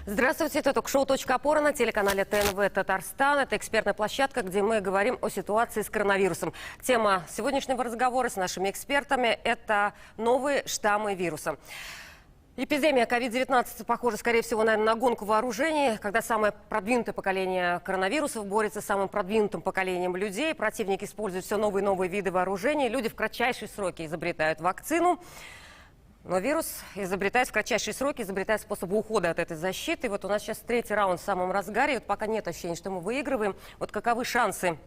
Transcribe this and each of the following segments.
Здравствуйте, это ток-шоу «Точка опоры» на телеканале ТНВ Татарстан. Это экспертная площадка, где мы говорим о ситуации с коронавирусом. Тема сегодняшнего разговора с нашими экспертами – это новые штаммы вируса. Эпидемия COVID-19 похожа, скорее всего, наверное, на гонку вооружений, когда самое продвинутое поколение коронавирусов борется с самым продвинутым поколением людей. Противники используют все новые и новые виды вооружений. Люди в кратчайшие сроки изобретают вакцину. Но вирус изобретает в кратчайшие сроки, изобретает способы ухода от этой защиты. И вот у нас сейчас третий раунд в самом разгаре. Вот пока нет ощущения, что мы выигрываем. Вот каковы шансы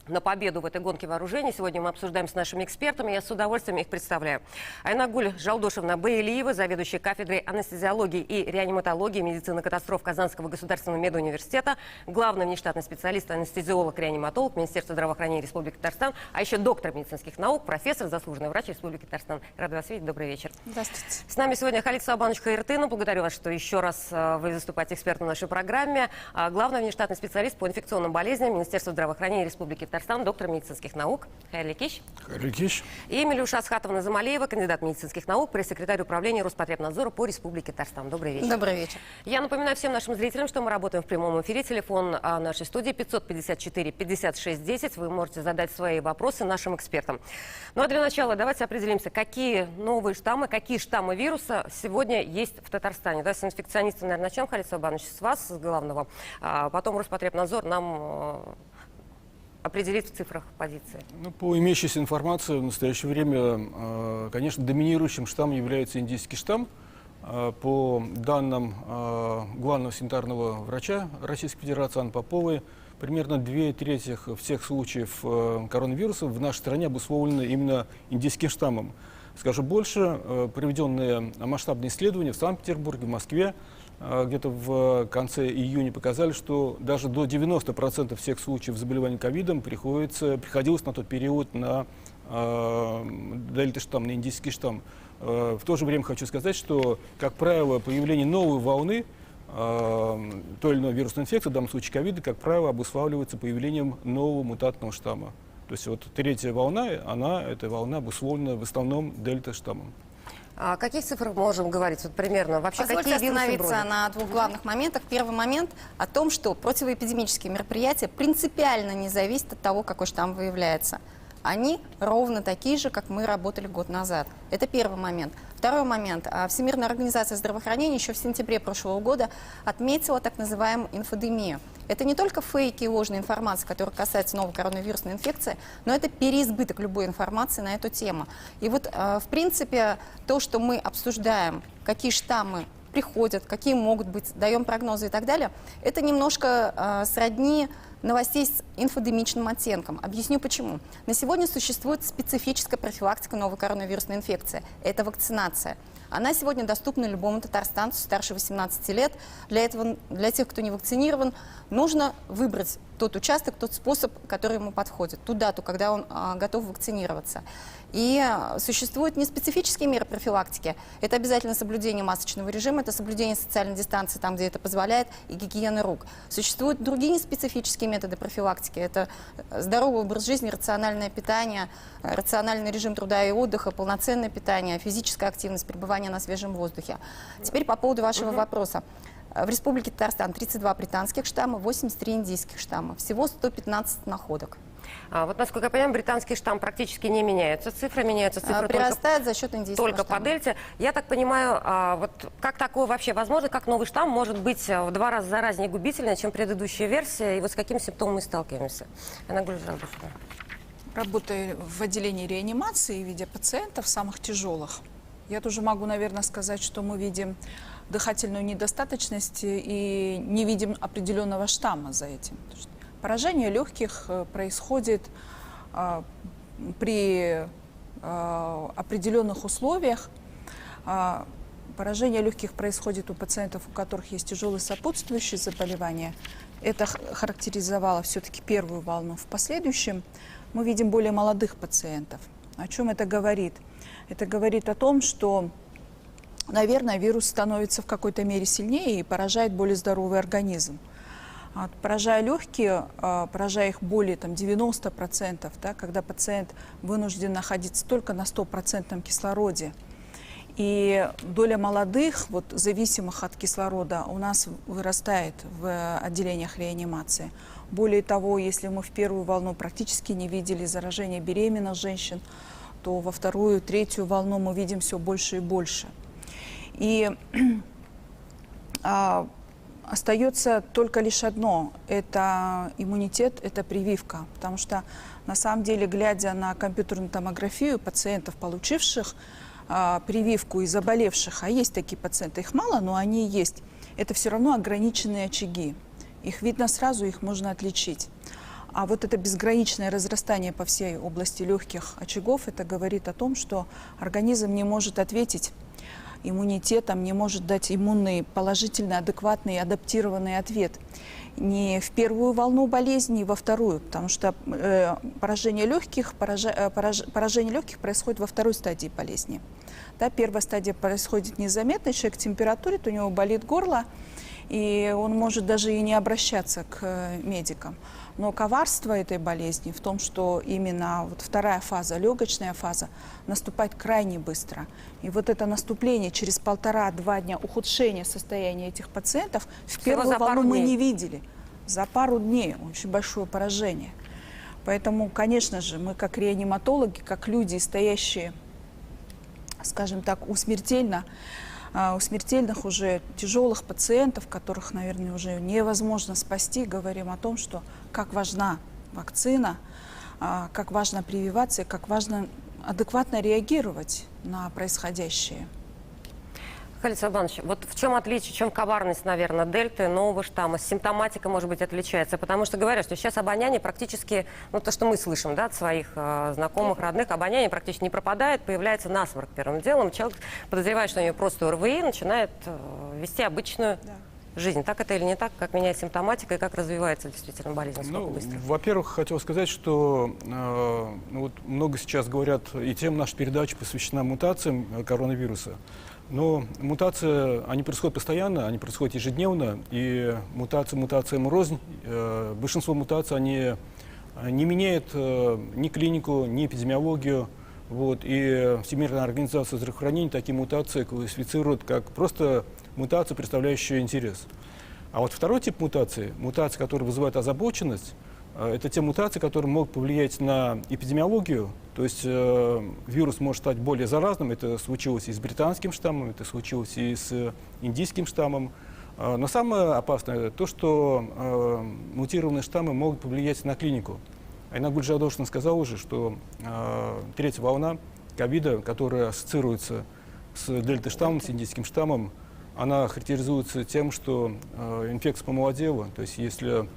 на победу в этой гонке вооружений сегодня мы обсуждаем с нашими экспертами. Я с удовольствием их представляю. Айнагуль Жалдошевна Баилиева, заведующая кафедрой анестезиологии и реаниматологии медицины катастроф Казанского государственного медуниверситета, главный внештатный специалист, анестезиолог-реаниматолог Министерства здравоохранения Республики Татарстан, а еще доктор медицинских наук, профессор, заслуженный врач Республики Татарстан. Рада вас видеть. Добрый вечер. Здравствуйте. С нами сегодня Халид Сабанович Хаиртынов. Благодарю вас, что еще раз вы выступаете экспертом в нашей программе. Главный внештатный специалист по инфекционным болезням Министерства здравоохранения Республики Татарстан, доктор медицинских наук Хайрлы Кич. И Милюша Асхатовна Замалеева, кандидат медицинских наук, пресс-секретарь управления Роспотребнадзора по Республике Татарстан. Добрый вечер. Добрый вечер. Я напоминаю всем нашим зрителям, что мы работаем в прямом эфире. Телефон нашей студии 554-56-10. Вы можете задать свои вопросы нашим экспертам. Ну а для начала давайте определимся, какие новые штаммы, какие штаммы вируса сегодня есть в Татарстане. Да, с инфекционистом, наверное, начнем, Халид Сабанович, с вас, с главного. Потом Роспотребнадзор нам определить в цифрах позиции. Ну, по имеющейся информации в настоящее время, конечно, доминирующим штаммом является индийский штамм. По данным главного санитарного врача Российской Федерации Анны Поповой, примерно 2/3 всех случаев коронавируса в нашей стране обусловлены именно индийским штаммом. Скажу больше, проведенные масштабные исследования в Санкт-Петербурге, в Москве, где-то в конце июня показали, что даже до 90% всех случаев заболевания ковидом приходилось на тот период на дельта-штамм, на индийский штамм. В то же время хочу сказать, что, как правило, появление новой волны той или иной вирусной инфекции, в данном случае ковида, как правило, обуславливается появлением нового мутантного штамма. То есть вот третья волна, эта волна обусловлена в основном дельта-штаммом. О каких цифрах мы можем говорить? Вот примерно. Вообще, Позвольте какие вирусы остановиться бродят? на двух главных моментах. Первый момент о том, что противоэпидемические мероприятия принципиально не зависят от того, какой штамм выявляется. Они ровно такие же, как мы работали год назад. Это первый момент. Второй момент. Всемирная организация здравоохранения еще в сентябре прошлого года отметила так называемую инфодемию. Это не только фейки и ложная информация, которая касается новой коронавирусной инфекции, но это переизбыток любой информации на эту тему. И вот, в принципе, то, что мы обсуждаем, какие штаммы приходят, какие могут быть, даем прогнозы и так далее, это немножко сродни новостей с инфодемичным оттенком. Объясню почему. На сегодня существует специфическая профилактика новой коронавирусной инфекции. Это вакцинация. Она сегодня доступна любому татарстанцу старше 18 лет. Для этого, для тех, кто не вакцинирован, нужно выбрать тот участок, тот способ, который ему подходит, ту дату, когда он готов вакцинироваться. И существуют неспецифические меры профилактики. Это обязательно соблюдение масочного режима, это соблюдение социальной дистанции там, где это позволяет, и гигиена рук. Существуют другие неспецифические методы профилактики. Это здоровый образ жизни, рациональное питание, рациональный режим труда и отдыха, полноценное питание, физическая активность, пребывание на свежем воздухе. Теперь по поводу вашего вопроса. В Республике Татарстан 32 британских штамма, 83 индийских штамма. Всего 115 находок. Вот, насколько я понимаю, британский штамм практически не меняется. Цифры меняются. Цифры прирастает за счет индийского только штамма. по дельте. Я так понимаю, вот как такое вообще возможно, как новый штамм может быть в 2 раза заразнее губительный, чем предыдущая версия, и вот с какими симптомами мы сталкиваемся? Айнагуль Жалдошевна. Работая в отделении реанимации, видя пациентов самых тяжелых, я тоже могу, наверное, сказать, что мы видим дыхательную недостаточность и не видим определенного штамма за этим. Поражение легких происходит при определенных условиях. Поражение легких происходит у пациентов, у которых есть тяжелые сопутствующие заболевания. Это характеризовало все-таки первую волну. В последующем мы видим более молодых пациентов. О чем это говорит? Это говорит о том, что, наверное, вирус становится в какой-то мере сильнее и поражает более здоровый организм. Поражая легкие, поражая их более 90%, да, когда пациент вынужден находиться только на 100% кислороде. И доля молодых, вот, зависимых от кислорода, у нас вырастает в отделениях реанимации. Более того, если мы в первую волну практически не видели заражения беременных женщин, то во вторую, третью волну мы видим все больше и больше. И остается только лишь одно – это иммунитет, это прививка. Потому что, на самом деле, глядя на компьютерную томографию пациентов, получивших прививку и заболевших, а есть такие пациенты, их мало, но они есть, это все равно ограниченные очаги. Их видно сразу, их можно отличить. А вот это безграничное разрастание по всей области легких очагов, это говорит о том, что организм не может ответить иммунитетом, не может дать иммунный, положительный, адекватный, адаптированный ответ ни в первую волну болезни, ни во вторую, потому что поражение легких происходит во второй стадии болезни. Да, первая стадия происходит незаметно, человек температурит, у него болит горло, и он может даже и не обращаться к медикам. Но коварство этой болезни в том, что именно вот вторая фаза, легочная фаза, наступает крайне быстро. И вот это наступление через 1,5-2 дня, ухудшение состояния этих пациентов в первую волну мы не видели. За пару дней очень большое поражение. Поэтому, конечно же, мы как реаниматологи, как люди, стоящие, скажем так, у смертельных уже тяжелых пациентов, которых, наверное, уже невозможно спасти, говорим о том, что как важна вакцина, как важно прививаться, как важно адекватно реагировать на происходящее. Халид Сабанович, вот в чем отличие, в чем коварность, наверное, дельты, нового штамма? Симптоматика, может быть, отличается? Потому что говорят, что сейчас обоняние практически, ну, то, что мы слышим, да, от своих знакомых, родных, обоняние практически не пропадает, появляется насморк первым делом. Человек подозревает, что у него просто ОРВИ, начинает вести обычную жизнь. Так это или не так? Как меняется симптоматика и как развивается действительно болезнь? Сколько быстро? Во-первых, хотел сказать, что вот много сейчас говорят, и тем наша передача посвящена мутациям коронавируса. Но мутации, они происходят постоянно, они происходят ежедневно, и мутациям рознь. Большинство мутаций, они не меняют ни клинику, ни эпидемиологию. Вот, и Всемирная организация здравоохранения такие мутации классифицирует как просто мутацию, представляющую интерес. А вот второй тип мутаций, которые вызывают озабоченность, это те мутации, которые могут повлиять на эпидемиологию. То есть вирус может стать более заразным. Это случилось и с британским штаммом, это случилось и с индийским штаммом. Но самое опасное то, что мутированные штаммы могут повлиять на клинику. Айнак Гульжадошина сказал уже, что третья волна ковида, которая ассоциируется с дельта-штаммом, с индийским штаммом, она характеризуется тем, что инфекция помолодела. То есть если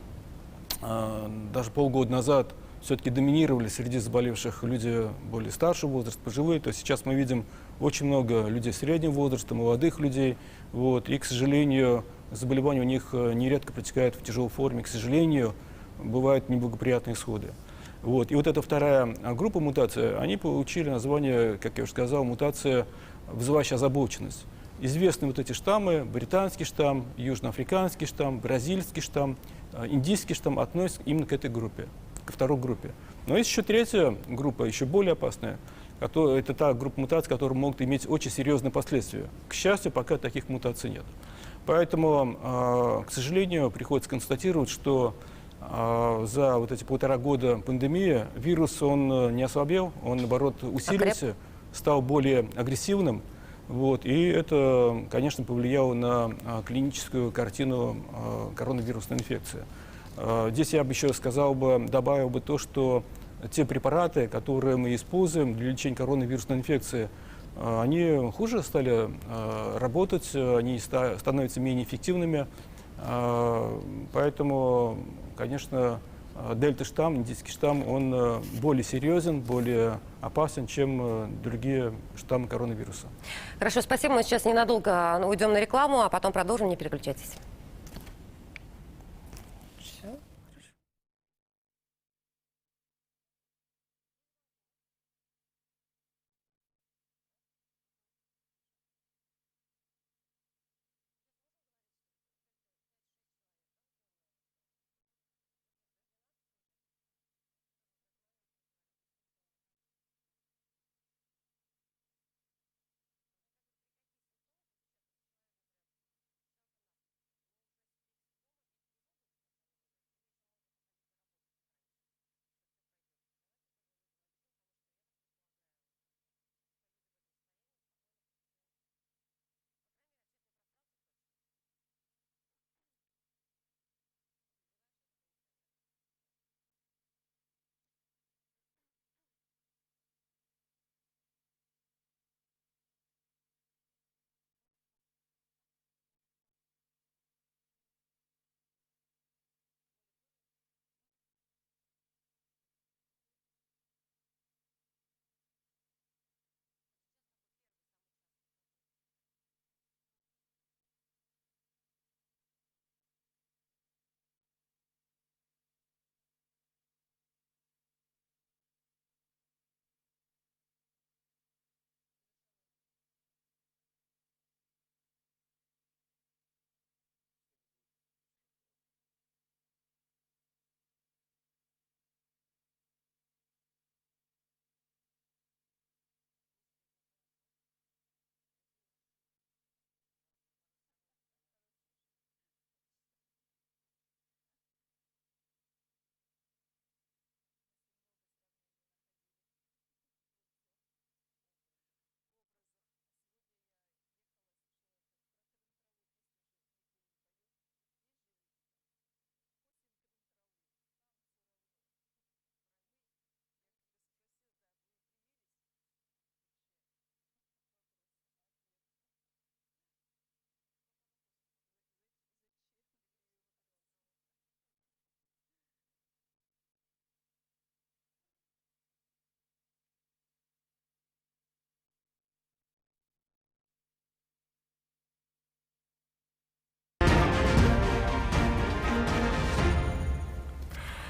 даже полгода назад все-таки доминировали среди заболевших люди более старшего возраста, пожилые, то сейчас мы видим очень много людей среднего возраста, молодых людей. Вот, и, к сожалению, заболевания у них нередко протекают в тяжелой форме. К сожалению, бывают неблагоприятные исходы. Вот. И вот эта вторая группа мутаций, они получили название, как я уже сказал, мутация, вызывающая озабоченность. Известны вот эти штаммы: британский штамм, южноафриканский штамм, бразильский штамм, индийский штамм относятся именно к этой группе, ко второй группе. Но есть еще третья группа, еще более опасная. Это та группа мутаций, которые могут иметь очень серьезные последствия. К счастью, пока таких мутаций нет. Поэтому, к сожалению, приходится констатировать, что за вот эти 1,5 года пандемии вирус, он не ослабел, он, наоборот, усилился, стал более агрессивным. Вот, и это, конечно, повлияло на клиническую картину коронавирусной инфекции. Здесь я бы еще добавил бы то, что те препараты, которые мы используем для лечения коронавирусной инфекции, они хуже стали работать, они становятся менее эффективными. Поэтому, конечно, дельта-штамм, индийский штамм, он более серьезен, более опасен, чем другие штаммы коронавируса. Хорошо, спасибо. Мы сейчас ненадолго уйдем на рекламу, а потом продолжим. Не переключайтесь.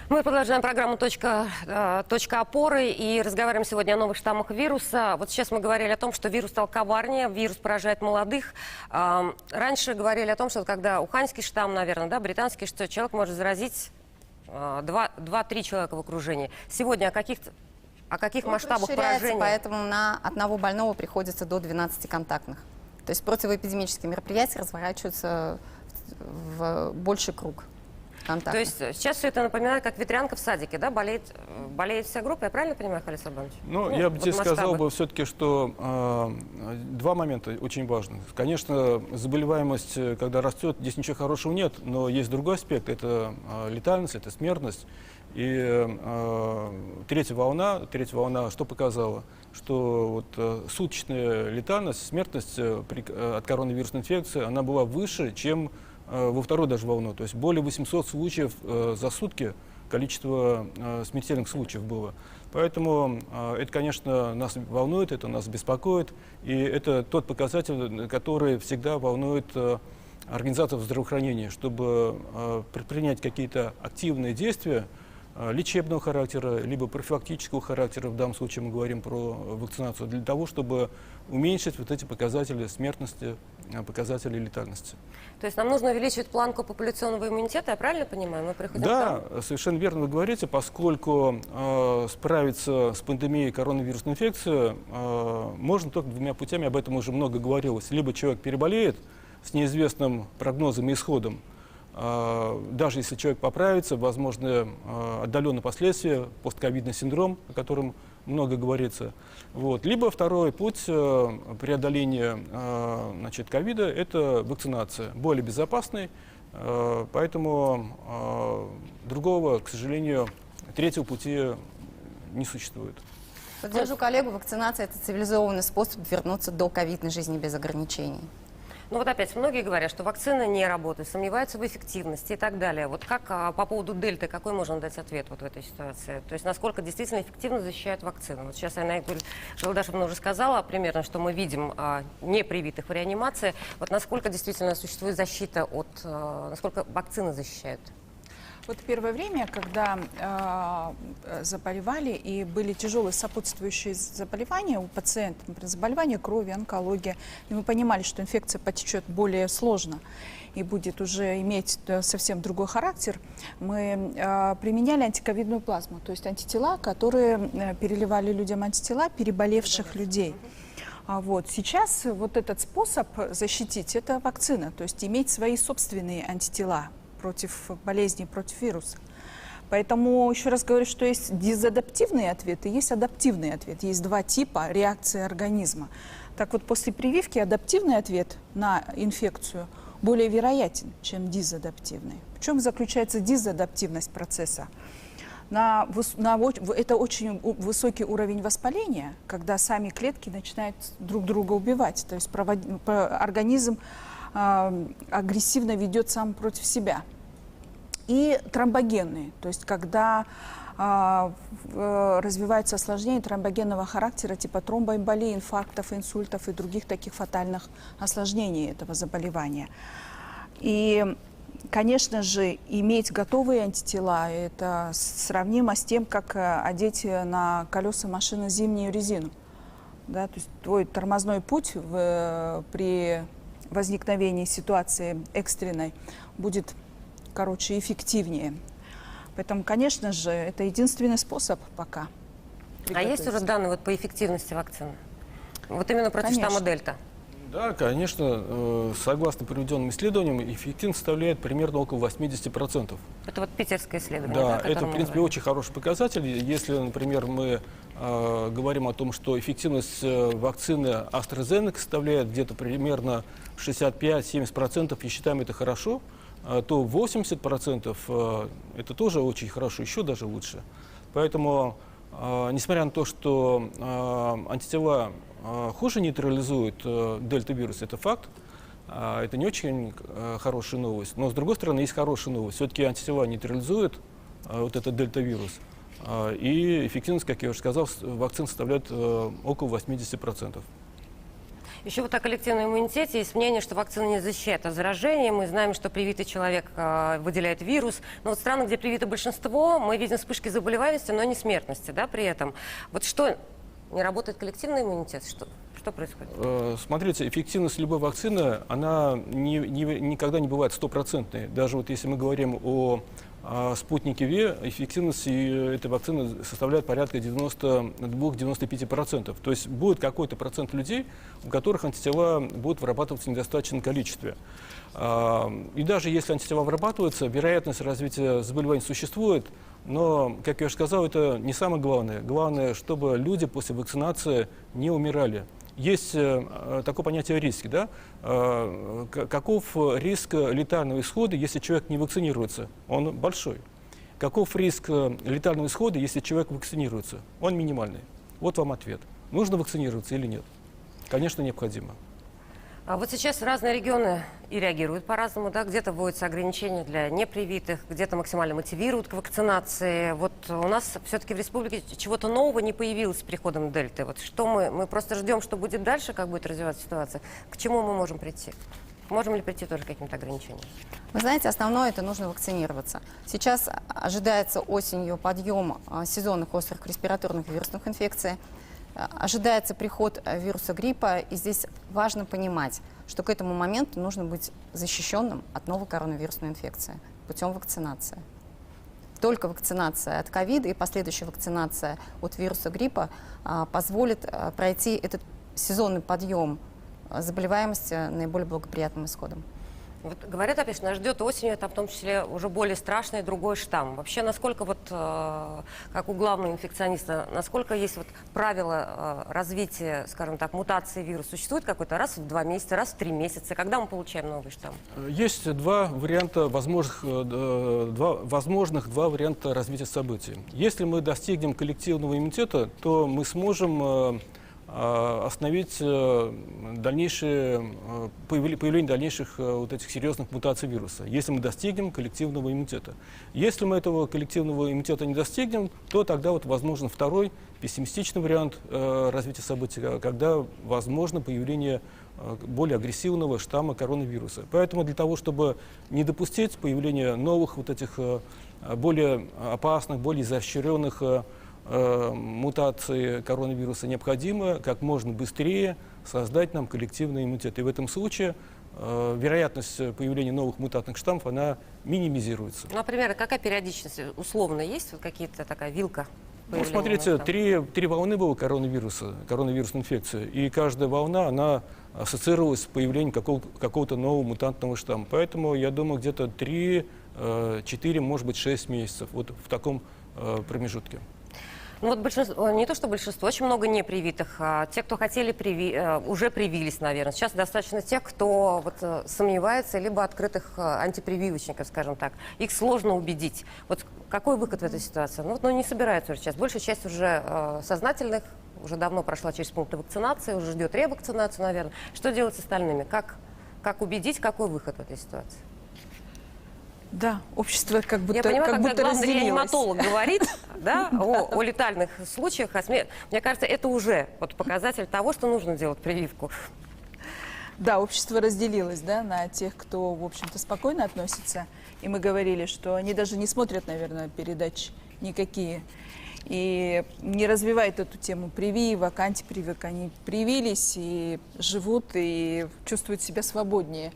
Мы продолжаем программу «Точка опоры» и разговариваем сегодня о новых штаммах вируса. Вот сейчас мы говорили о том, что вирус стал коварнее, вирус поражает молодых. Раньше говорили о том, что когда уханьский штамм, наверное, да, британский, что человек может заразить 2-3 человека в окружении. Сегодня о каких масштабах поражения? Поэтому на одного больного приходится до 12 контактных. То есть противоэпидемические мероприятия разворачиваются в больший круг контактов. То есть сейчас все это напоминает, как ветрянка в садике, да? Болеет вся группа, я правильно понимаю, Халид Сабанович? Ну, я бы здесь сказал бы все-таки, что два момента очень важны. Конечно, заболеваемость, когда растет, здесь ничего хорошего нет, но есть другой аспект, это летальность, это смертность. И третья волна, что показала? Что вот, суточная летальность, смертность от коронавирусной инфекции, она была выше, чем во второй даже волну. То есть более 800 случаев за сутки количество смертельных случаев было. Поэтому это, конечно, нас волнует, это нас беспокоит. И это тот показатель, который всегда волнует организаторов здравоохранения, чтобы предпринять какие-то активные действия лечебного характера, либо профилактического характера, в данном случае мы говорим про вакцинацию, для того, чтобы уменьшить вот эти показатели смертности, показатели летальности. То есть нам нужно увеличивать планку популяционного иммунитета, я правильно понимаю? Мы приходим Да, совершенно верно вы говорите, поскольку справиться с пандемией коронавирусной инфекции можно только двумя путями, об этом уже много говорилось. Либо человек переболеет с неизвестным прогнозом и исходом, даже если человек поправится, возможно, отдаленные последствия, постковидный синдром, о котором много говорится. Вот. Либо второй путь преодоления ковида – это вакцинация, более безопасный, поэтому другого, к сожалению, третьего пути не существует. Поддержу коллегу, вакцинация – это цивилизованный способ вернуться до ковидной жизни без ограничений. Ну вот опять, многие говорят, что вакцина не работает, сомневаются в эффективности и так далее. Вот как по поводу дельты, какой можно дать ответ вот в этой ситуации? То есть насколько действительно эффективно защищает вакцина? Вот сейчас Айна Желдашевна уже сказала примерно, что мы видим непривитых в реанимации. Вот насколько действительно существует защита насколько вакцины защищают? Вот первое время, когда заболевали и были тяжелые сопутствующие заболевания у пациентов, например, заболевания крови, онкология, и мы понимали, что инфекция потечет более сложно и будет уже иметь совсем другой характер, мы применяли антиковидную плазму, то есть антитела, которые переливали людям антитела переболевших людей. Вот. Сейчас вот этот способ защитить – это вакцина, то есть иметь свои собственные антитела против болезней, против вируса. Поэтому еще раз говорю, что есть дезадаптивный ответ и есть адаптивный ответ. Есть два типа реакции организма. Так вот, после прививки адаптивный ответ на инфекцию более вероятен, чем дезадаптивный. В чем заключается дезадаптивность процесса? Это очень высокий уровень воспаления, когда сами клетки начинают друг друга убивать. То есть организм агрессивно ведет сам против себя. И тромбогенные, то есть когда развиваются осложнения тромбогенного характера, типа тромбоэмболии, инфарктов, инсультов и других таких фатальных осложнений этого заболевания. И, конечно же, иметь готовые антитела, это сравнимо с тем, как одеть на колеса машины зимнюю резину. Да, то есть твой тормозной путь при возникновении ситуации экстренной будет, эффективнее. Поэтому, конечно же, это единственный способ пока. А есть уже данные по эффективности вакцины? Вот именно против штамма Дельта? Да, конечно, согласно проведенным исследованиям, эффективность составляет примерно около 80%. Это вот питерское исследование, да, это, в принципе, очень хороший показатель. Если, например, мы говорим о том, что эффективность вакцины AstraZeneca составляет где-то примерно 65-70%, и считаем это хорошо, то 80% это тоже очень хорошо, еще даже лучше. Поэтому, несмотря на то, что антитела хуже нейтрализуют дельта-вирус, это факт, это не очень хорошая новость. Но, с другой стороны, есть хорошая новость. Все-таки антитела нейтрализуют вот этот дельта-вирус. И эффективность, как я уже сказал, вакцин составляет около 80%. Еще вот о коллективном иммунитете есть мнение, что вакцина не защищает от заражения. Мы знаем, что привитый человек выделяет вирус. Но вот в странах, где привито большинство, мы видим вспышки заболеваемости, но не смертности, да, при этом. Вот что, не работает коллективный иммунитет? Что происходит? Смотрите, эффективность любой вакцины, она никогда не бывает стопроцентной. Даже вот если мы говорим о спутнике ВИ, эффективность этой вакцины составляет порядка 92-95%. То есть будет какой-то процент людей, у которых антитела будут вырабатываться в недостаточном количестве. И даже если антитела вырабатываются, вероятность развития заболеваний существует, но, как я уже сказал, это не самое главное. Главное, чтобы люди после вакцинации не умирали. Есть такое понятие риски, да? Каков риск летального исхода, если человек не вакцинируется? Он большой. Каков риск летального исхода, если человек вакцинируется? Он минимальный. Вот вам ответ. Нужно вакцинироваться или нет? Конечно, необходимо. А вот сейчас разные регионы и реагируют по-разному, да? Где-то вводятся ограничения для непривитых, где-то максимально мотивируют к вакцинации. Вот у нас все-таки в республике чего-то нового не появилось с приходом Дельты. Вот что мы просто ждем, что будет дальше, как будет развиваться ситуация. К чему мы можем прийти? Можем ли прийти тоже к каким-то ограничениям? Вы знаете, основное это нужно вакцинироваться. Сейчас ожидается осенью подъем сезонных острых респираторных вирусных инфекций. Ожидается приход вируса гриппа, и здесь важно понимать, что к этому моменту нужно быть защищенным от новой коронавирусной инфекции путем вакцинации. Только вакцинация от ковида и последующая вакцинация от вируса гриппа позволит пройти этот сезонный подъем заболеваемости наиболее благоприятным исходом. Вот говорят, опять же, нас ждет осенью, это в том числе уже более страшный другой штамм. Вообще, насколько вот, как у главного инфекциониста, насколько есть вот правила развития, скажем так, мутации вируса? Существует какой-то раз в 2 месяца, раз в 3 месяца? Когда мы получаем новый штамм? Есть два возможных варианта развития событий. Если мы достигнем коллективного иммунитета, то мы сможем остановить появление дальнейших вот этих серьезных мутаций вируса, если мы достигнем коллективного иммунитета. Если мы этого коллективного иммунитета не достигнем, то тогда вот возможен второй пессимистичный вариант развития событий, когда возможно появление более агрессивного штамма коронавируса. Поэтому для того, чтобы не допустить появления новых вот этих более опасных, более изощренных мутации коронавируса, необходимо как можно быстрее создать нам коллективный иммунитет. И в этом случае вероятность появления новых мутантных штаммов, она минимизируется. Например, какая периодичность условно есть? Вот какие-то такая вилка? Ну, смотрите, три волны было коронавирусной инфекции, и каждая волна, она ассоциировалась с появлением какого-то нового мутантного штамма. Поэтому, я думаю, где-то 3, 4, может быть, 6 месяцев, вот в таком промежутке. Ну вот большинство, не то что большинство, очень много непривитых. Те, кто хотели, уже привились, наверное. Сейчас достаточно тех, кто вот сомневается, либо открытых антипрививочников, скажем так. Их сложно убедить. Вот какой выход в этой ситуации? Ну, не собираются уже сейчас. Большая часть уже сознательных, уже давно прошла через пункты вакцинации, уже ждет ревакцинацию, наверное. Что делать с остальными? Как убедить, какой выход в этой ситуации? Да, общество как будто, Я понимаю, как когда будто главный разделилось. реаниматолог говорит да, о летальных случаях, мне кажется, это уже вот показатель того, что нужно делать прививку. Да, общество разделилось, да, на тех, кто, в общем-то, спокойно относится. И мы говорили, что они даже не смотрят, наверное, передач никакие. И не развивают эту тему прививок, антипрививок. Они привились и живут, и чувствуют себя свободнее.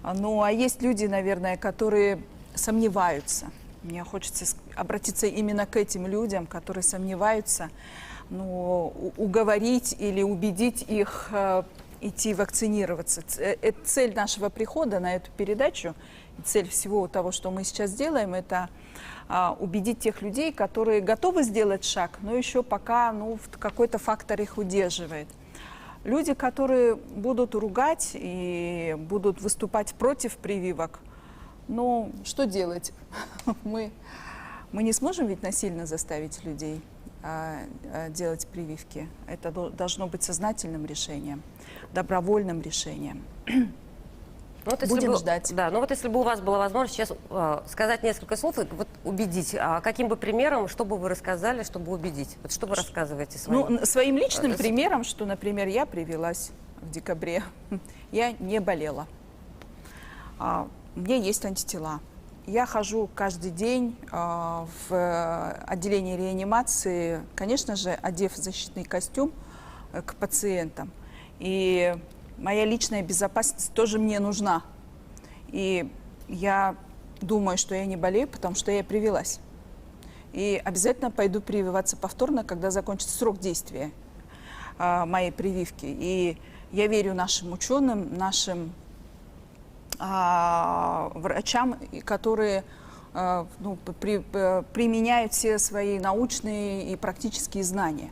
Ну, а есть люди, наверное, которые сомневаются. Мне хочется обратиться именно к этим людям, которые сомневаются, но уговорить или убедить их идти вакцинироваться. Цель нашего прихода на эту передачу, цель всего того, что мы сейчас делаем, это убедить тех людей, которые готовы сделать шаг, но еще пока какой-то фактор их удерживает. Люди, которые будут ругать и будут выступать против прививок, ну, что делать? Мы не сможем ведь насильно заставить людей делать прививки. Это должно быть сознательным решением, добровольным решением. Вот Будем ждать. Да, ну вот если бы у вас была возможность сейчас сказать несколько слов и вот убедить, каким бы примером, что бы вы рассказали, чтобы убедить? Вот что вы рассказываете своим? Ну, своим личным примером, что, например, я привилась. в декабре, я не болела. У меня есть антитела. Я хожу каждый день в отделение реанимации, конечно же, одев защитный костюм к пациентам. И моя личная безопасность тоже мне нужна. И я думаю, что я не болею, потому что я привилась. И обязательно пойду прививаться повторно, когда закончится срок действия моей прививки. И я верю нашим ученым, нашим врачам, которые применяют все свои научные и практические знания.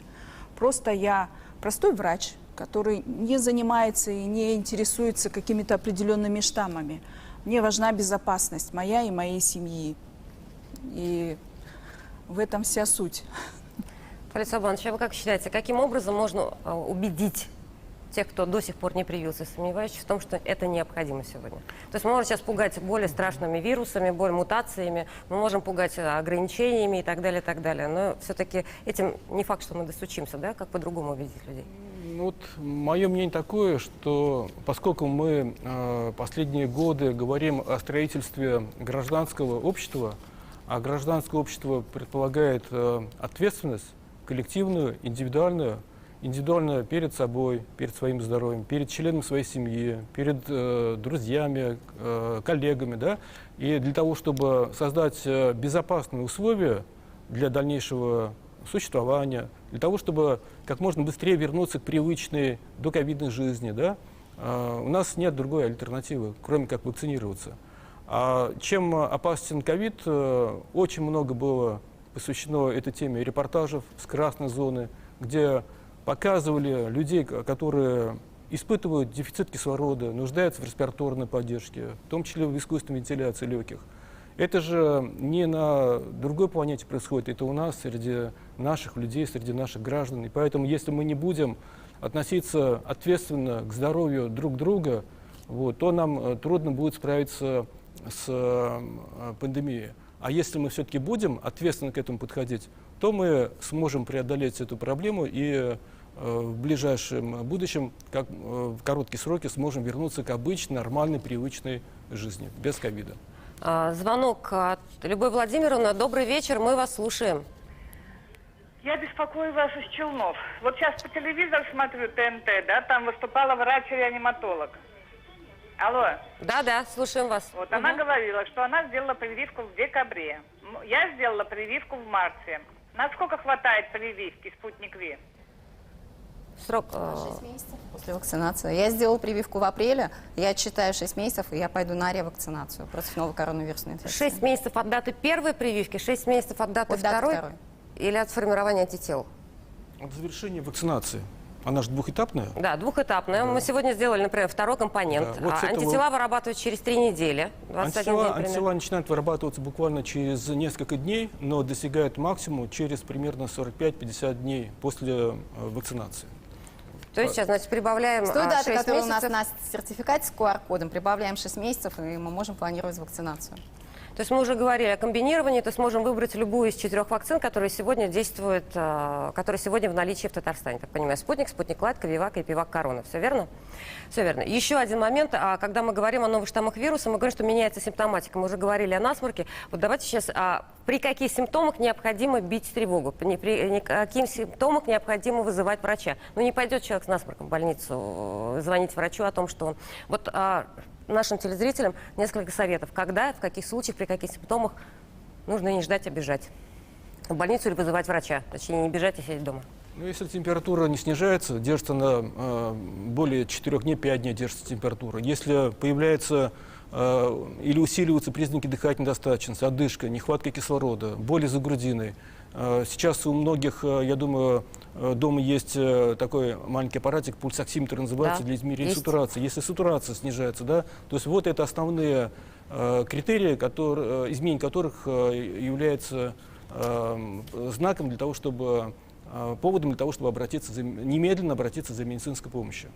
Просто я простой врач, который не занимается и не интересуется какими-то определенными штаммами. Мне важна безопасность моя и моей семьи. И в этом вся суть. Фарид Сабанович, а вы как считаете, каким образом можно убедить тех, кто до сих пор не привился, сомневающихся в том, что это необходимо сегодня? То есть мы можем сейчас пугать более страшными вирусами, более мутациями, мы можем пугать ограничениями и так далее, но все-таки этим не факт, что мы достучимся, да? Как по-другому убедить людей? Вот мое мнение такое, что поскольку мы последние годы говорим о строительстве гражданского общества, а гражданское общество предполагает ответственность коллективную, индивидуальную перед собой, перед своим здоровьем, перед членом своей семьи, перед друзьями, коллегами, да? И для того, чтобы создать безопасные условия для дальнейшего существования, для того, чтобы как можно быстрее вернуться к привычной доковидной жизни, да? У нас нет другой альтернативы, кроме как вакцинироваться. А чем опасен ковид, очень много было посвящено этой теме репортажев с красной зоны, где показывали людей, которые испытывают дефицит кислорода, нуждаются в респираторной поддержке, в том числе в искусственной вентиляции легких. Это же не на другой планете происходит, это у нас, среди наших людей, среди наших граждан. И поэтому, если мы не будем относиться ответственно к здоровью друг друга, то нам трудно будет справиться с пандемией. А если мы все-таки будем ответственно к этому подходить, то мы сможем преодолеть эту проблему и в ближайшем будущем, как в короткие сроки, сможем вернуться к обычной, нормальной, привычной жизни, без ковида. Звонок от Любовь Владимировна. Добрый вечер, мы вас слушаем. Я беспокою вас из Челнов. Вот сейчас по телевизору смотрю ТНТ, да, там выступала врач-реаниматолог. Алло. Да, слушаем вас. Вот она говорила, что она сделала прививку в декабре. Я сделала прививку в марте. Насколько хватает прививки «Спутник Ви»? Срок 6 месяцев после вакцинации. Я сделала прививку в апреле, я отсчитаю 6 месяцев, и я пойду на ревакцинацию против новой коронавирусной инфекции. 6 месяцев от даты первой прививки, 6 месяцев от даты От даты второй? второй. Или от формирования антител? От завершения вакцинации. Она же двухэтапная. Да, двухэтапная. Да. Мы сегодня сделали, например, второй компонент. Да, вот антитела вырабатывают через 3 недели. Антитела начинают вырабатываться буквально через несколько дней, но достигают максимум через примерно 45-50 дней после вакцинации. То есть сейчас, значит, прибавляем с той даты, 6 которая месяцев. у нас на сертификате с QR-кодом, прибавляем 6 месяцев, и мы можем планировать вакцинацию. То есть мы уже говорили о комбинировании, то есть можем выбрать любую из 4 вакцин, которые сегодня действуют, которые сегодня в наличии в Татарстане. Так понимаю, Спутник, Спутник Лайт, Ковивак и Пивак Корона. Все верно? Все верно. Еще один момент. Когда мы говорим о новых штаммах вируса, мы говорим, что меняется симптоматика. Мы уже говорили о насморке. Вот давайте сейчас, при каких симптомах необходимо бить тревогу? При каких симптомах необходимо вызывать врача? Ну, не пойдет человек с насморком в больницу звонить врачу о том, что он... Вот нашим телезрителям несколько советов. Когда, в каких случаях, при каких симптомах нужно не ждать, а бежать в больницу или вызывать врача. Точнее, не бежать, а сидеть дома. Ну, если температура не снижается, держится на более 4 дней, 5 дней держится температура. Если появляются или усиливаются признаки дыхательной недостаточности, одышка, нехватка кислорода, боли за грудиной. Сейчас у многих, я думаю, дома есть такой маленький аппаратик, пульсоксиметр называется, да, для измерения есть. сатурации. Если сатурация снижается, да, то есть вот это основные критерии, изменение которых является знаком для того, чтобы поводом для того, чтобы немедленно обратиться за медицинской помощью.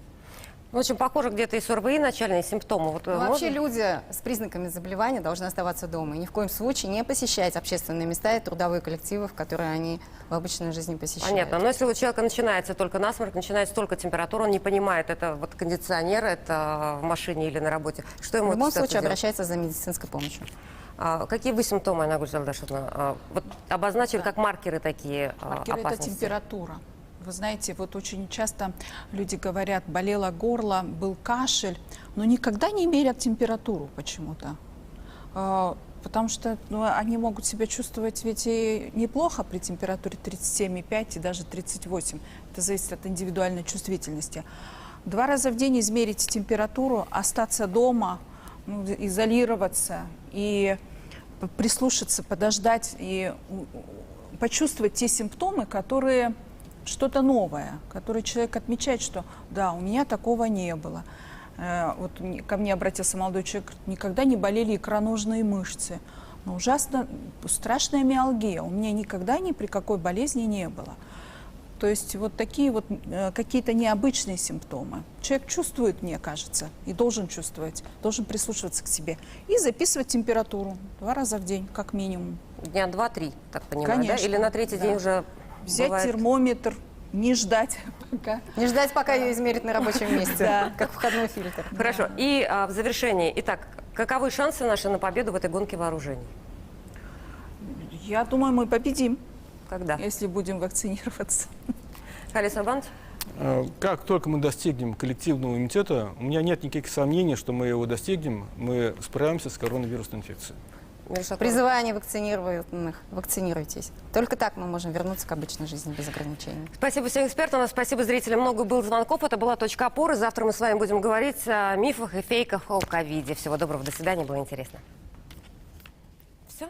Ну, очень похоже где-то и с ОРВИ начальные симптомы. Вот, Ну, вообще можно? люди с признаками заболевания должны оставаться дома и ни в коем случае не посещать общественные места и трудовые коллективы, в которые они в обычной жизни посещают. Понятно. Но если у человека начинается только насморк, начинается только температура, он не понимает, это вот кондиционер, это в машине или на работе. Что ему В любом в этой ситуации случае делать? обращается за медицинской помощью. Какие вы симптомы, Айнагуль Жалдашевна, вот обозначили как маркеры такие Маркер – это опасности? температура. Вы знаете, вот очень часто люди говорят, болело горло, был кашель, но никогда не мерят температуру почему-то. Потому что они могут себя чувствовать ведь и неплохо при температуре 37,5 и даже 38. Это зависит от индивидуальной чувствительности. 2 раза в день измерить температуру, остаться дома, изолироваться и прислушаться, подождать и почувствовать те симптомы, которые что-то новое, которые человек отмечает, что да, у меня такого не было. Вот ко мне обратился молодой человек, никогда не болели икроножные мышцы. Но ужасно страшная миалгия. У меня никогда ни при какой болезни не было. То есть вот такие вот какие-то необычные симптомы. Человек чувствует, мне кажется, и должен чувствовать, должен прислушиваться к себе. И записывать температуру 2 раза в день, как минимум. Дня 2-3, так понимаю, Конечно, да? Или на 3-й да. день уже Взять бывает... термометр, не ждать пока. Не ждать, пока ее измерят на рабочем месте, Да. как входной фильтр. Хорошо. И в завершении, итак, каковы шансы наши на победу в этой гонке вооружений? Я думаю, мы победим, Когда? если будем вакцинироваться. Халис Абант? Как только мы достигнем коллективного иммунитета, у меня нет никаких сомнений, что мы его достигнем, мы справимся с коронавирусной инфекцией. Призываю невакцинированных, вакцинируйтесь. Только так мы можем вернуться к обычной жизни без ограничений. Спасибо всем экспертам, спасибо зрителям. Много было звонков. Это была «Точка опоры». Завтра мы с вами будем говорить о мифах и фейках о ковиде. Всего доброго, до свидания, было интересно. Все.